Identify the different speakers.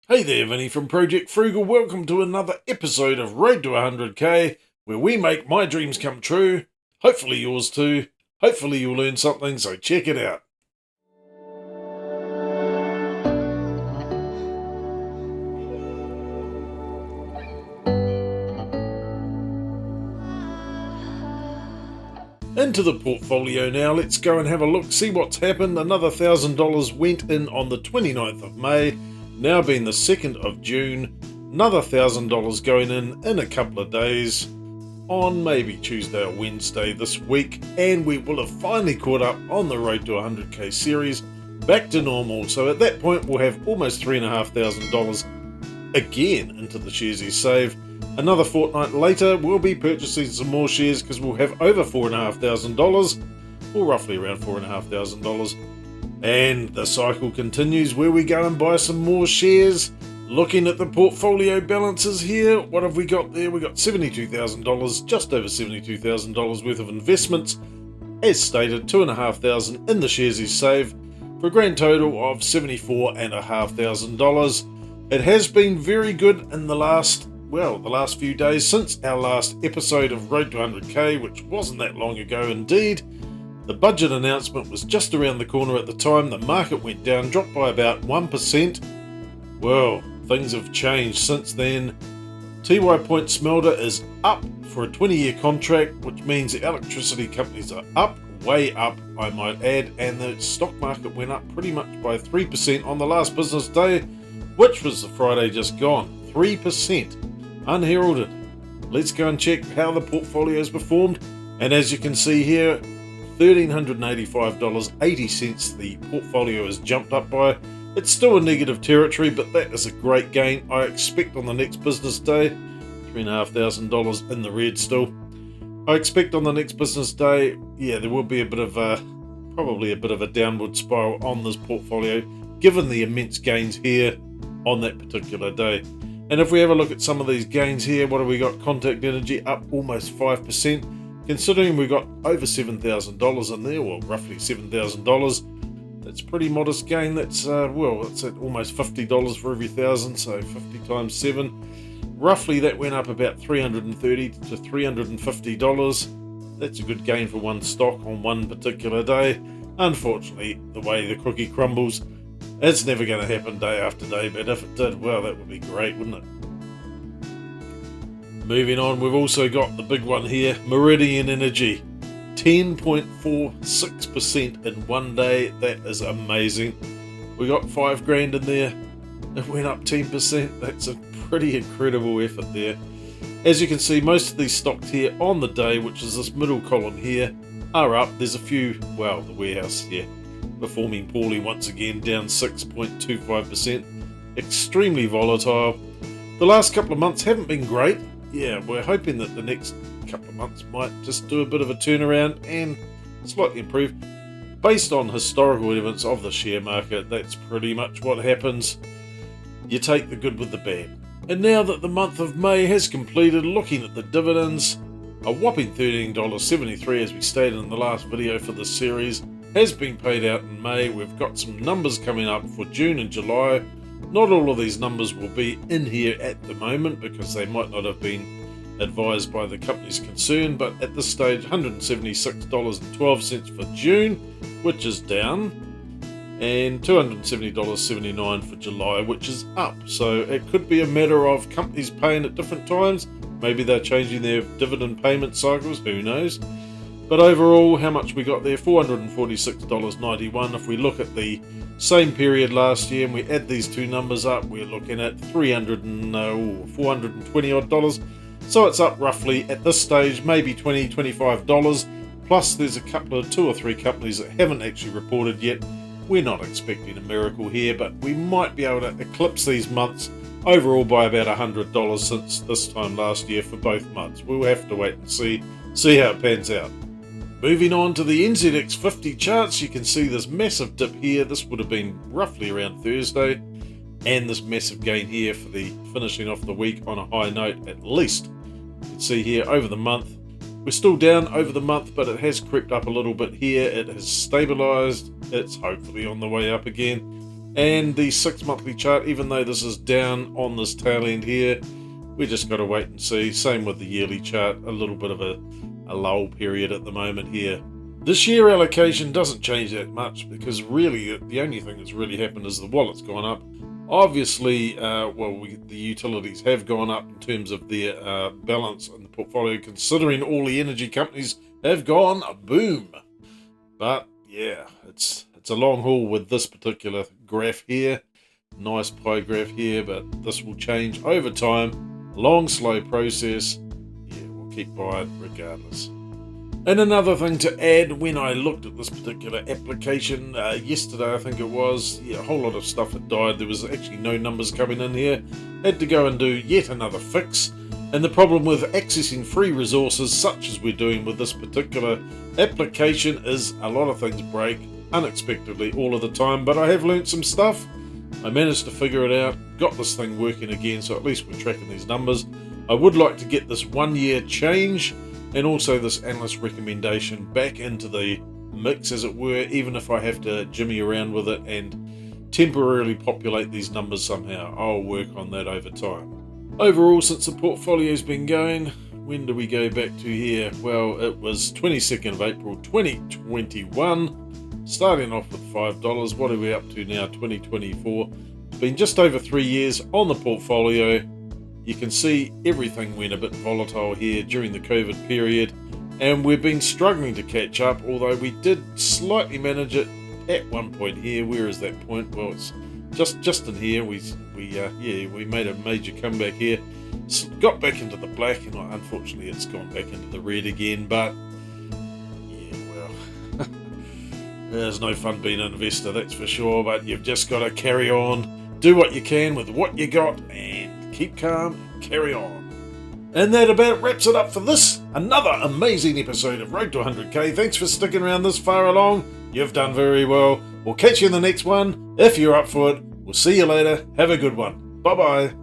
Speaker 1: Hey there, Vinny from Project Frugal. Welcome to another episode of Road to 100k, where we make my dreams come true. Hopefully yours too. Hopefully you'll learn something, so check it out. Into the portfolio now. Let's go and have a look, see what's happened. Another $1,000 went in on the 29th of May, now being the 2nd of June. Another $1,000 going in a couple of days, on maybe Tuesday or Wednesday this week, and we will have finally caught up on the Road to 100k series, back to normal. So at that point we'll have almost $3,500 again into the shares he saved. Another fortnight later we'll be purchasing some more shares because we'll have over $4,500, or roughly around $4,500, and the cycle continues where we go and buy some more shares. Looking at the portfolio balances here, what have we got there? We got $72,000, just over $72,000 worth of investments. As stated, $2,500 in the shares he's saved, for a grand total of $74,500. It has been very good in the last few days since our last episode of Road to 100k, which wasn't that long ago indeed. The budget announcement was just around the corner at the time. The market went down, dropped by about 1%. Well, things have changed since then. Tiwai Point Smelter is up for a 20-year contract, which means the electricity companies are up, way up, I might add, and the stock market went up pretty much by 3% on the last business day, which was the Friday just gone. 3%, unheralded. Let's go and check how the portfolio's performed, and as you can see here, $1,385.80 the portfolio has jumped up by. It's still a negative territory, but that is a great gain. I expect on the next business day, $3,500 in the red still. I expect on the next business day, there will be probably a bit of a downward spiral on this portfolio, given the immense gains here on that particular day. And if we have a look at some of these gains here, what have we got? Contact Energy up almost 5%, considering we got over $7,000 in there, well, roughly $7,000. That's pretty modest gain. That's it's at almost $50 for every 1,000, so 50 times 7. Roughly that went up about $330 to $350. That's a good gain for one stock on one particular day. Unfortunately, the way the cookie crumbles, it's never going to happen day after day, but if it did, well, that would be great, wouldn't it? Moving on, we've also got the big one here, Meridian Energy. 10.46% in one day. That is amazing. We got $5,000 in there. It went up 10%. That's a pretty incredible effort there. As you can see, most of these stocks here on the day, which is this middle column here, are up. There's a few, the warehouse, performing poorly once again, down 6.25%. Extremely volatile. The last couple of months haven't been great. We're hoping that the next couple of months might just do a bit of a turnaround and slightly improve. Based on historical evidence of the share market, that's pretty much what happens. You take the good with the bad. And now that the month of May has completed, looking at the dividends, a whopping $13.73, as we stated in the last video for this series, has been paid out in May. We've got some numbers coming up for June and July. Not all of these numbers will be in here at the moment because they might not have been advised by the companies concerned, but at this stage $176.12 for June, which is down, and $270.79 for July, which is up. So it could be a matter of companies paying at different times. Maybe they're changing their dividend payment cycles, who knows. But overall, how much we got there? $446.91. If we look at the same period last year and we add these two numbers up, we're looking at $420 odd dollars. So it's up roughly at this stage, maybe $20, $25. Plus there's a couple of 2 or 3 companies that haven't actually reported yet. We're not expecting a miracle here, but we might be able to eclipse these months overall by about $100 since this time last year for both months. We'll have to wait and see how it pans out. Moving on to the NZX50 charts, you can see this massive dip here. This would have been roughly around Thursday, and this massive gain here for the finishing off the week on a high note at least. You can see here over the month, we're still down over the month, but it has crept up a little bit here. It has stabilized. It's hopefully on the way up again. And the 6 monthly chart, even though this is down on this tail end here, we just got to wait and see. Same with the yearly chart, a little bit of a lull period at the moment here. This year allocation doesn't change that much, because really the only thing that's really happened is the wallet's gone up. Obviously, the utilities have gone up in terms of their balance in the portfolio, considering all the energy companies have gone boom. But yeah, it's a long haul with this particular graph here. Nice pie graph here, but this will change over time. Long, slow process. Yeah, we'll keep buying regardless. And another thing to add, when I looked at this particular application yesterday, I think it was, a whole lot of stuff had died. There was actually no numbers coming in here. Had to go and do yet another fix. And the problem with accessing free resources, such as we're doing with this particular application, is a lot of things break unexpectedly all of the time. But I have learnt some stuff. I managed to figure it out, got this thing working again, so at least we're tracking these numbers. I would like to get this 1 year change and also this analyst recommendation back into the mix, as it were, even if I have to jimmy around with it and temporarily populate these numbers somehow. I'll work on that over time. Overall, since the portfolio's been going, when do we go back to here? Well, it was 22nd of April 2021, starting off with $5. What are we up to now? 2024. It's been just over 3 years on the portfolio. You can see everything went a bit volatile here during the COVID period, and we've been struggling to catch up, although we did slightly manage it at one point here. Where is that point? Well, it's just in here. We made a major comeback here, got back into the black, and unfortunately it's gone back into the red again. But yeah, well, there's no fun being an investor, that's for sure. But you've just got to carry on, do what you can with what you got, and keep calm and carry on. And that about wraps it up for this. Another amazing episode of Road to 100k. Thanks for sticking around this far along. You've done very well. We'll catch you in the next one. If you're up for it, we'll see you later. Have a good one. Bye-bye.